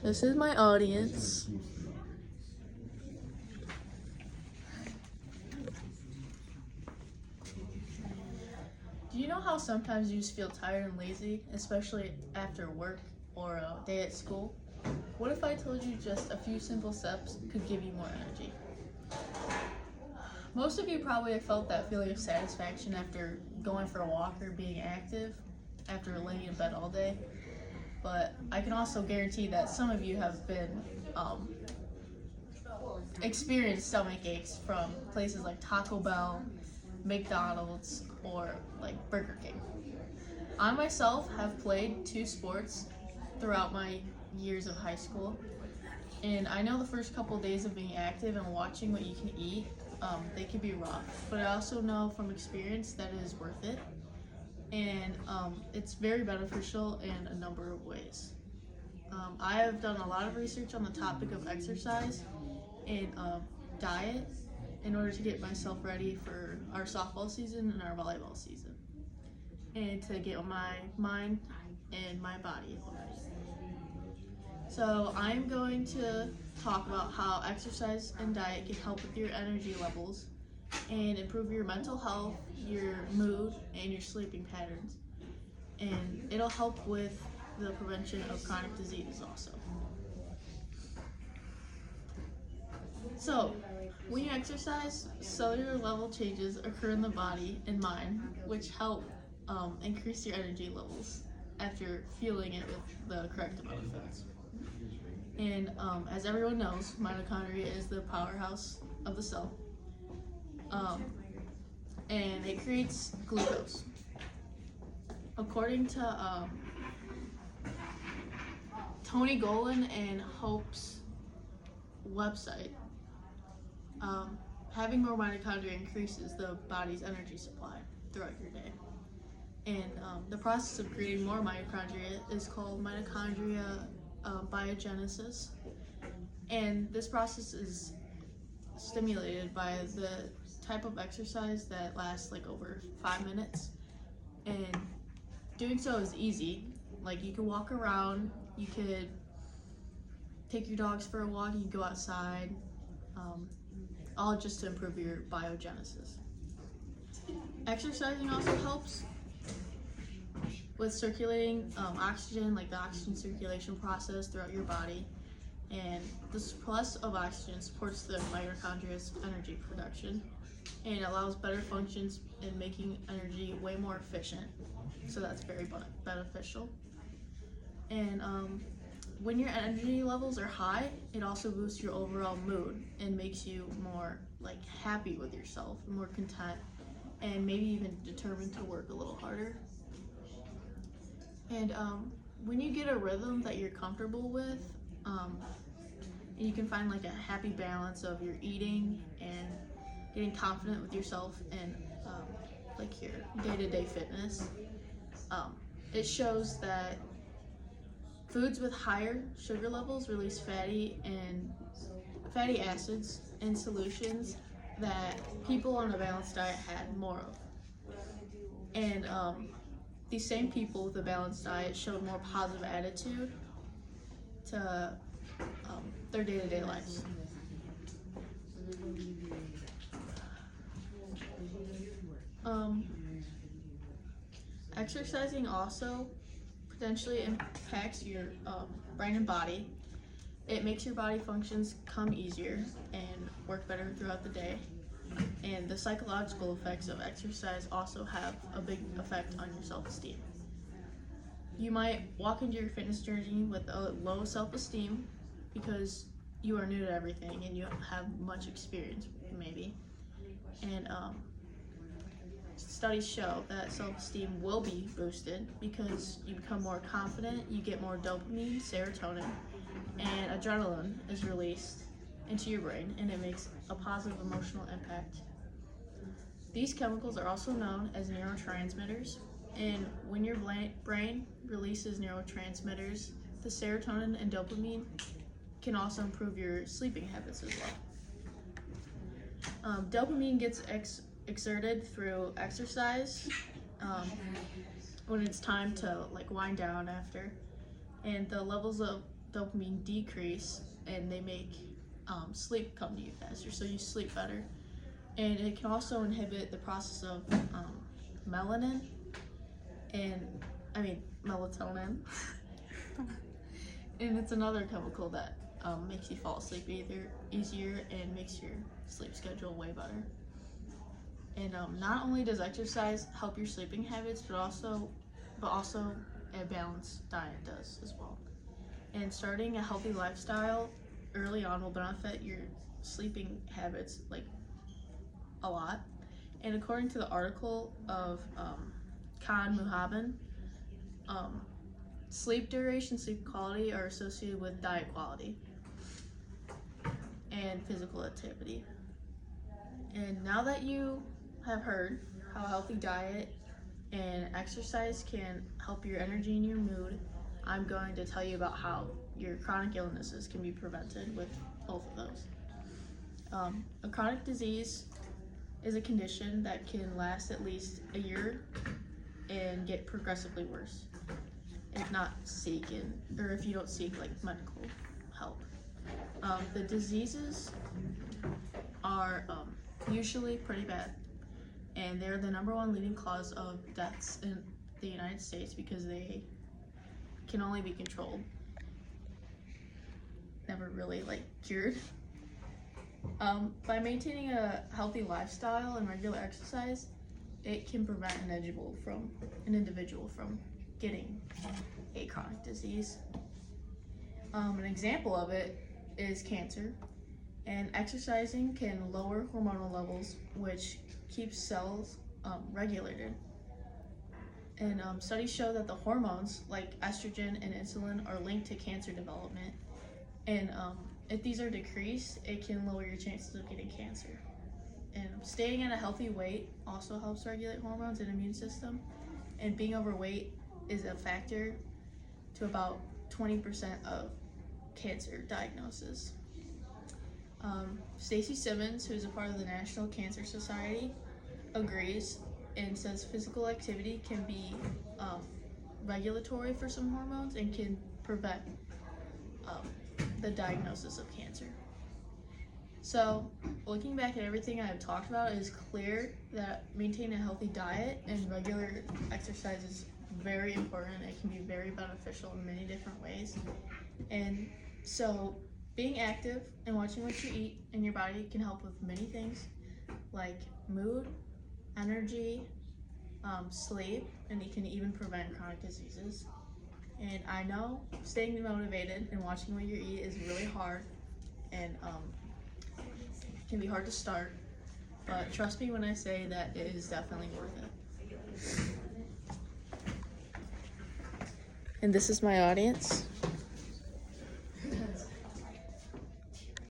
This is my audience. Do you know how sometimes you just feel tired and lazy, especially after work or a day at school? What if I told you just a few simple steps could give you more energy? Most of you probably have felt that feeling of satisfaction after going for a walk or being active after laying in bed all day. But I can also guarantee that some of you have been experienced stomach aches from places like Taco Bell, McDonald's, or like Burger King. I myself have played 2 sports throughout my years of high school, and I know the first couple of days of being active and watching what you can eat, they can be rough, but I also know from experience that it is worth it, and it's very beneficial in a number of ways. I have done a lot of research on the topic of exercise and diet in order to get myself ready for our softball season and our volleyball season, and to get my mind and my body ready. So I'm going to talk about how exercise and diet can help with your energy levels and improve your mental health, your mood, and your sleeping patterns. And it'll help with the prevention of chronic diseases also. So, when you exercise, cellular level changes occur in the body and mind, which help increase your energy levels after fueling it with the correct amount of foods. And as everyone knows, mitochondria is the powerhouse of the cell, and it creates glucose. According to Tony Golan and Hope's website, having more mitochondria increases the body's energy supply throughout your day. And the process of creating more mitochondria is called mitochondria biogenesis. And this process is stimulated by the type of exercise that lasts like over 5 minutes. And doing so is easy. Like, you can walk around, you could take your dogs for a walk, you can go outside, all just to improve your biogenesis. Exercising also helps with circulating oxygen, like the oxygen circulation process throughout your body. And the surplus of oxygen supports the mitochondria's energy production and allows better functions in making energy way more efficient. So that's very beneficial. And when your energy levels are high, it also boosts your overall mood and makes you more like happy with yourself, more content, and maybe even determined to work a little harder. And when you get a rhythm that you're comfortable with, you can find like a happy balance of your eating and getting confident with yourself and like your day-to-day fitness. It shows that foods with higher sugar levels release fatty acids in solutions that people on a balanced diet had more of. And these same people with a balanced diet showed more positive attitude to their day-to-day lives. Exercising also potentially impacts your brain and body. It makes your body functions come easier and work better throughout the day. And the psychological effects of exercise also have a big effect on your self-esteem. You might walk into your fitness journey with a low self-esteem because you are new to everything and you don't have much experience, maybe. And studies show that self-esteem will be boosted because you become more confident, you get more dopamine, serotonin, and adrenaline is released into your brain, and it makes a positive emotional impact. These chemicals are also known as neurotransmitters, and when your brain releases neurotransmitters, the serotonin and dopamine can also improve your sleeping habits as well. Dopamine gets exerted through exercise when it's time to like wind down after, and the levels of dopamine decrease, and they make sleep come to you faster, so you sleep better. And it can also inhibit the process of melanin and melatonin. And it's another chemical that makes you fall asleep easier and makes your sleep schedule way better. And not only does exercise help your sleeping habits, but also a balanced diet does as well. And starting a healthy lifestyle early on will benefit your sleeping habits like a lot. And according to the article of Khan Muhaban, sleep duration, sleep quality are associated with diet quality and physical activity. And now that you have heard how a healthy diet and exercise can help your energy and your mood, I'm going to tell you about how your chronic illnesses can be prevented with both of those. A chronic disease is a condition that can last at least a year and get progressively worse if not if you don't seek like medical help. The diseases are usually pretty bad, and they're the #1 leading cause of deaths in the United States because they can only be controlled, never really like cured. By maintaining a healthy lifestyle and regular exercise, it can prevent an individual from getting a chronic disease. An example of it is cancer, and exercising can lower hormonal levels, which keeps cells regulated. And studies show that the hormones like estrogen and insulin are linked to cancer development, and if these are decreased, it can lower your chances of getting cancer. And staying at a healthy weight also helps regulate hormones and immune system, and being overweight is a factor to about 20% of cancer diagnosis. Stacy Simmons, who's a part of the National Cancer Society, agrees and says physical activity can be regulatory for some hormones and can prevent the diagnosis of cancer. So, looking back at everything I've talked about, it is clear that maintaining a healthy diet and regular exercise is very important. It can be very beneficial in many different ways. And so, being active and watching what you eat in your body can help with many things like mood, energy, sleep, and it can even prevent chronic diseases. And I know staying motivated and watching what you eat is really hard, and can be hard to start, but trust me when I say that it is definitely worth it. And this is my audience.